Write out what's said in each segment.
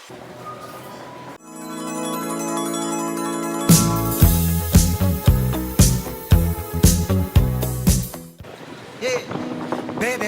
Baby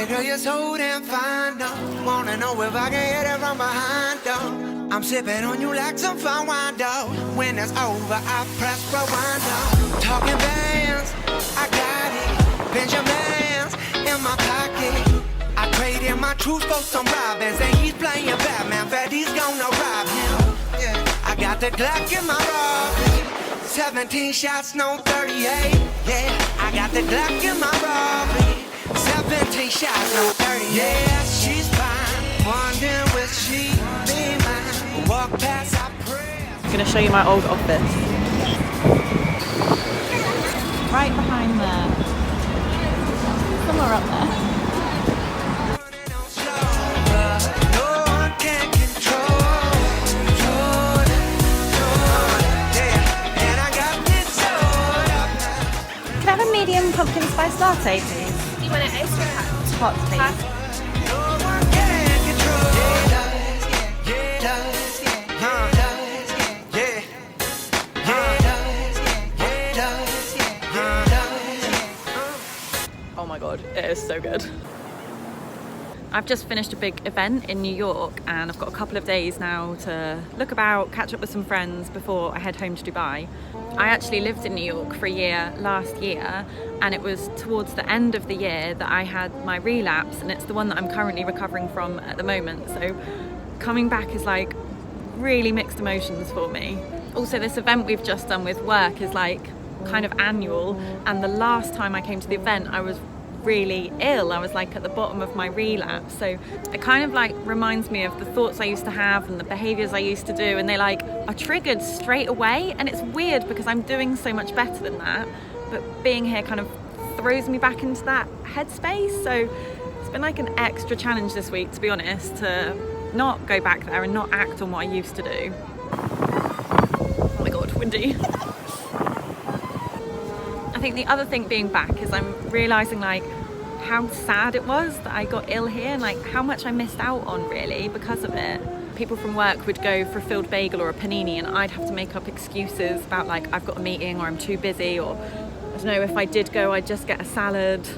girl, you're so damn fine, though. Wanna know if I can hit it from behind, though. I'm sipping on you like some fine wine, though. When it's over, I press rewind, though. Talking bands, I got it. Benjamins in my pocket. I traded my truth for some robins, and he's playing Batman. Freddy's gonna rob him. Yeah. I got the Glock in my robbery. 17 shots, no 38. Yeah, I got the Glock in my robbery. 17 shots, no 30. Yeah, she's fine. Wondering will she be mine? Walk past, I pray. I'm going to show you my old office. Right behind there. Somewhere up there. Can I have a medium pumpkin spice latte, please? You want it iced or hot? Hot, please. Oh my god, it is so good. I've just finished a big event in New York and I've got a couple of days now to look about, catch up with some friends before I head home to Dubai. I actually lived in New York for a year last year, and it was towards the end of the year that I had my relapse, and it's the one that I'm currently recovering from at the moment. So coming back is like really mixed emotions for me. Also, this event we've just done with work is like kind of annual, and the last time I came to the event I was really ill. I was like at the bottom of my relapse, so it kind of like reminds me of the thoughts I used to have and the behaviours I used to do, and they like are triggered straight away, and it's weird because I'm doing so much better than that, but being here kind of throws me back into that headspace. So it's been like an extra challenge this week, to be honest, to not go back there and not act on what I used to do. Oh my god, windy. I think the other thing being back is I'm realising like how sad it was that I got ill here, and like how much I missed out on really because of it. People from work would go for a filled bagel or a panini, and I'd have to make up excuses about like I've got a meeting or I'm too busy, or I don't know, if I did go I'd just get a salad,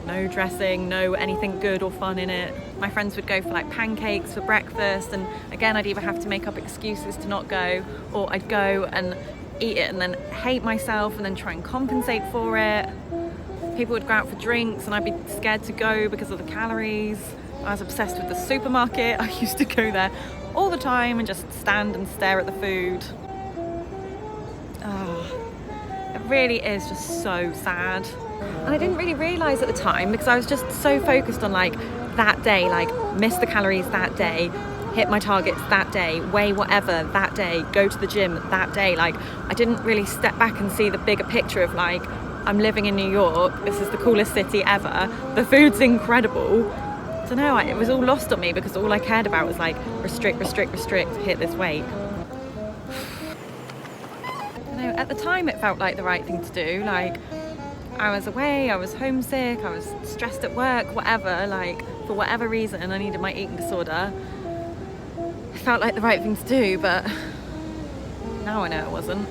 no dressing, no anything good or fun in it. My friends would go for like pancakes for breakfast, and again I'd either have to make up excuses to not go, or I'd go and eat it and then hate myself and then try and compensate for it. People would go out for drinks and I'd be scared to go because of the calories. I was obsessed with the supermarket. I used to go there all the time and just stand and stare at the food. It really is just so sad. And I didn't really realise at the time because I was just so focused on like that day, like miss the calories that day, hit my targets that day, weigh whatever that day, go to the gym that day. Like I didn't really step back and see the bigger picture of like, I'm living in New York, this is the coolest city ever, the food's incredible. So no, it was all lost on me because all I cared about was like restrict, hit this weight. You know, at the time it felt like the right thing to do. Like I was away, I was homesick, I was stressed at work, whatever, like for whatever reason I needed my eating disorder. It felt like the right thing to do, but now I know it wasn't.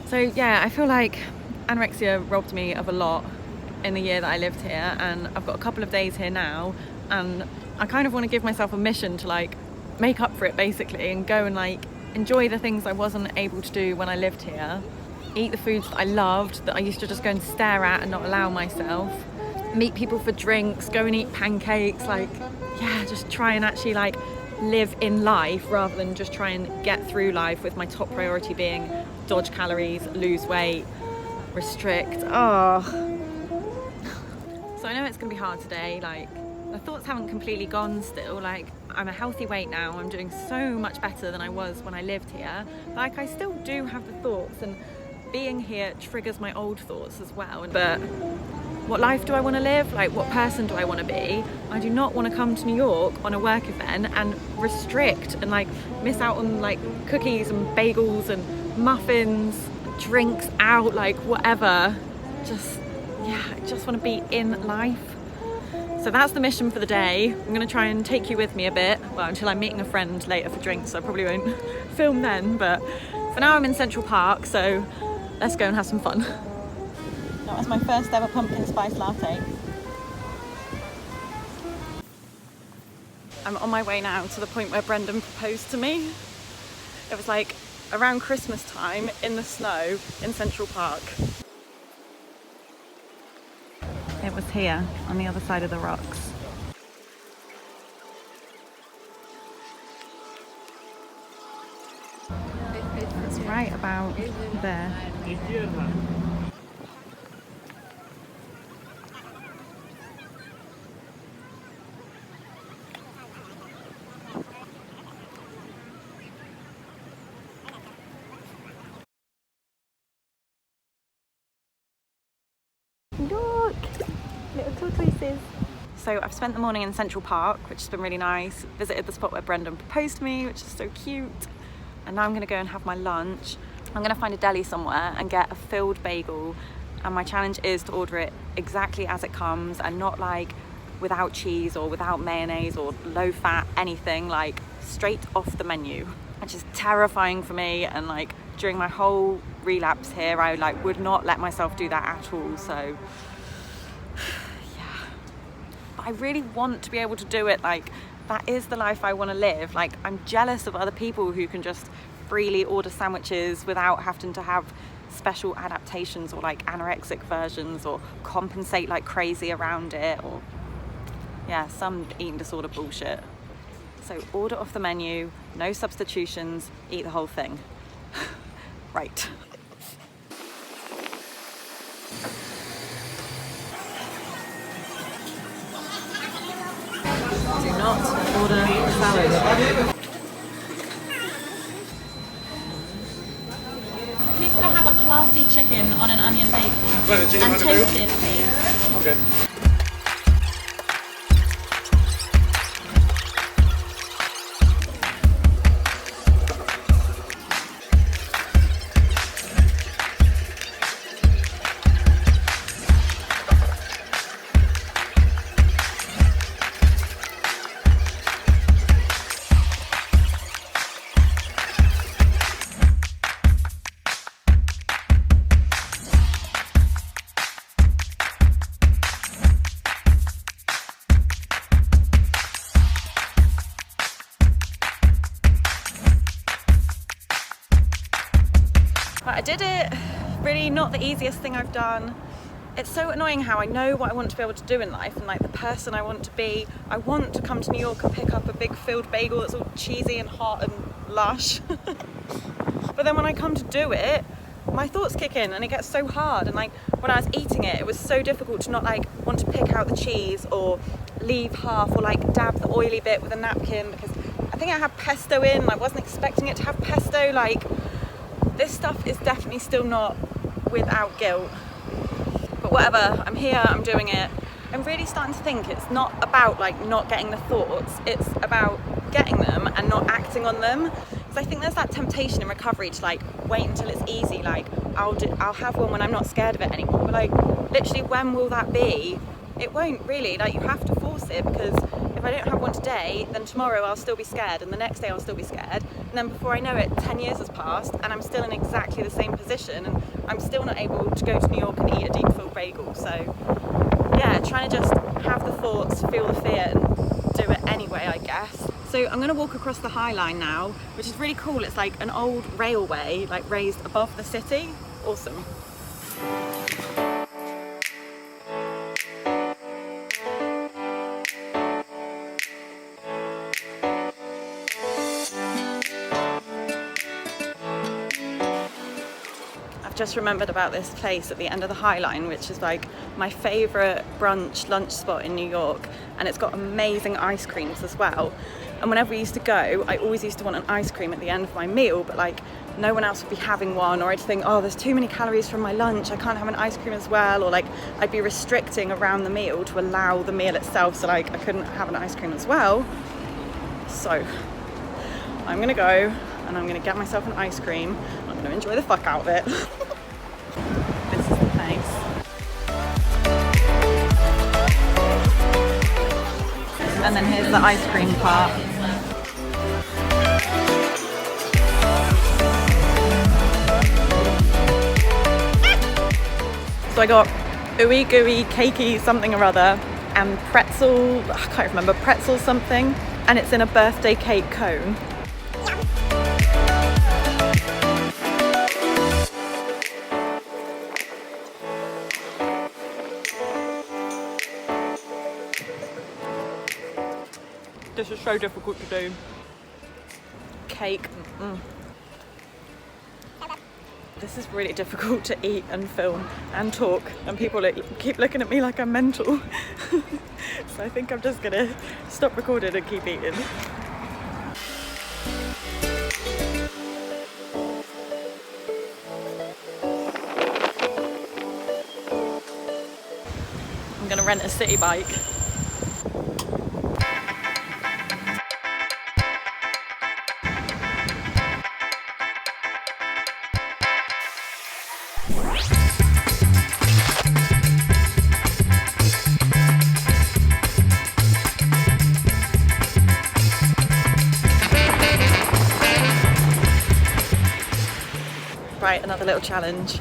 So yeah, I feel like anorexia robbed me of a lot in the year that I lived here, and I've got a couple of days here now, and I kind of want to give myself a mission to like make up for it basically, and go and like enjoy the things I wasn't able to do when I lived here, eat the foods that I loved, that I used to just go and stare at and not allow myself, meet people for drinks, go and eat pancakes, like yeah, just try and actually like live in life rather than just try and get through life with my top priority being dodge calories, lose weight, restrict. So I know it's gonna be hard today, like the thoughts haven't completely gone still, like I'm a healthy weight now, I'm doing so much better than I was when I lived here, like I still do have the thoughts, and being here triggers my old thoughts as well. But what life do I want to live? Like what person do I want to be? I do not want to come to New York on a work event and restrict and like miss out on like cookies and bagels and muffins, drinks out, like whatever. Just, yeah, I just want to be in life. So that's the mission for the day. I'm gonna try and take you with me a bit, well, until I'm meeting a friend later for drinks, so I probably won't film then, but for now I'm in Central Park, so let's go and have some fun. That was my first ever pumpkin spice latte. I'm on my way now to the point where Brendan proposed to me. It was like around Christmas time in the snow in Central Park. It was here on the other side of the rocks. It's right about there. Look! Little tortoises. So I've spent the morning in Central Park, which has been really nice. Visited the spot where Brendan proposed to me, which is so cute. And now I'm gonna go and have my lunch. I'm gonna find a deli somewhere and get a filled bagel. And my challenge is to order it exactly as it comes and not like without cheese or without mayonnaise or low fat, anything, like straight off the menu. Which is terrifying for me, and like during my whole relapse here, I like would not let myself do that at all, so yeah. But I really want to be able to do it, like that is the life I want to live. Like I'm jealous of other people who can just freely order sandwiches without having to have special adaptations or like anorexic versions or compensate like crazy around it, or yeah, some eating disorder bullshit. So order off the menu, no substitutions, eat the whole thing. Right. Do not order salad. Please can I have a classy chicken on an onion bagel? And toasted, please. Okay. But I did it. Really not the easiest thing I've done. It's so annoying how I know what I want to be able to do in life and like the person I want to be. I want to come to New York and pick up a big filled bagel that's all cheesy and hot and lush. But then when I come to do it, my thoughts kick in and it gets so hard. And like when I was eating it, it was so difficult to not like want to pick out the cheese or leave half or like dab the oily bit with a napkin, because I think I had pesto in and I wasn't expecting it to have pesto. Like this stuff is definitely still not without guilt. But whatever, I'm here, I'm doing it. I'm really starting to think it's not about like not getting the thoughts, it's about getting them and not acting on them. Because I think there's that temptation in recovery to like wait until it's easy, like I'll have one when I'm not scared of it anymore. But like literally when will that be? It won't really, like you have to force it, because if I don't have one today, then tomorrow I'll still be scared and the next day I'll still be scared. And then before I know it, 10 years has passed and I'm still in exactly the same position and I'm still not able to go to New York and eat a deep filled bagel. So yeah, trying to just have the thoughts, feel the fear and do it anyway, I guess. So I'm gonna walk across the High Line now, which is really cool. It's like an old railway, like raised above the city. Awesome. Just remembered about this place at the end of the High Line, which is like my favourite brunch lunch spot in New York, and it's got amazing ice creams as well. And whenever we used to go, I always used to want an ice cream at the end of my meal, but like no one else would be having one, or I'd think, oh, there's too many calories from my lunch, I can't have an ice cream as well, or like I'd be restricting around the meal to allow the meal itself, so like I couldn't have an ice cream as well. So I'm gonna go and I'm gonna get myself an ice cream. I'm gonna enjoy the fuck out of it. This is the place. And then here's the ice cream part. So I got ooey gooey cakey something or other and pretzel, I can't remember, pretzel something, and it's in a birthday cake cone. This is so difficult to do. Cake. This is really difficult to eat and film and talk, and people keep looking at me like I'm mental. So I think I'm just gonna stop recording and keep eating. I'm gonna rent a city bike. Right, another little challenge.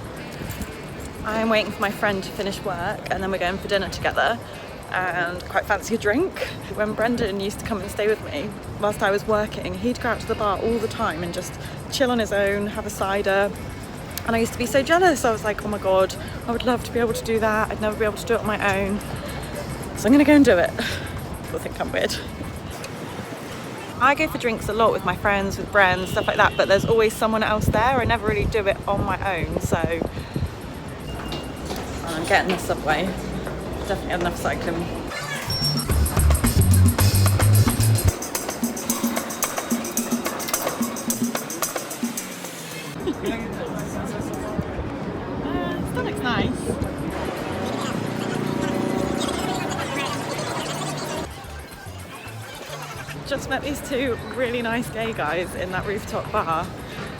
I'm waiting for my friend to finish work and then we're going for dinner together, and quite fancy a drink. When Brendan used to come and stay with me whilst I was working, he'd go out to the bar all the time and just chill on his own, have a cider. And I used to be so jealous. I was like, oh my God, I would love to be able to do that. I'd never be able to do it on my own. So I'm gonna go and do it. People think I'm weird. I go for drinks a lot with my friends, with Bren, stuff like that, but there's always someone else there. I never really do it on my own, so I'm getting the subway. Definitely had enough cycling. Still looks nice. Just met these two really nice gay guys in that rooftop bar.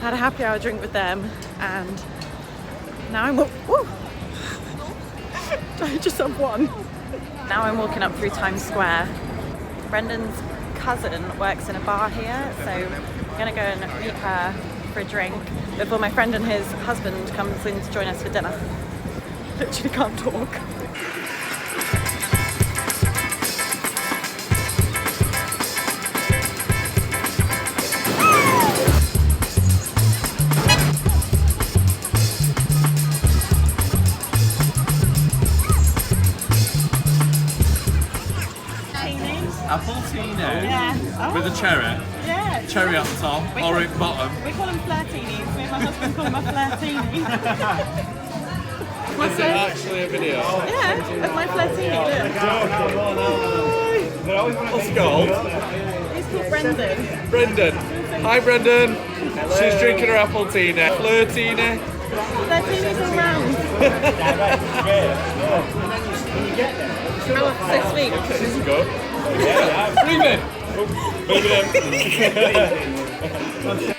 Had a happy hour drink with them, and now I'm I just have one. Now I'm walking up through Times Square. Brendan's cousin works in a bar here, so I'm gonna go and meet her for a drink before my friend and his husband comes in to join us for dinner. Literally can't talk. Appletini with a cherry. Yeah. Cherry on top, orange bottom. We call them flirtinis. Me and my husband call them a flirtini. Is it actually a video? Yeah, of my flirtini. Look. What's it called? He's called Brendan. Brendan. Hi Brendan. She's drinking her appletini. Flirtini. Flirtini's all round. Oh, so sweet. This is good. Breathe in. Breathe in.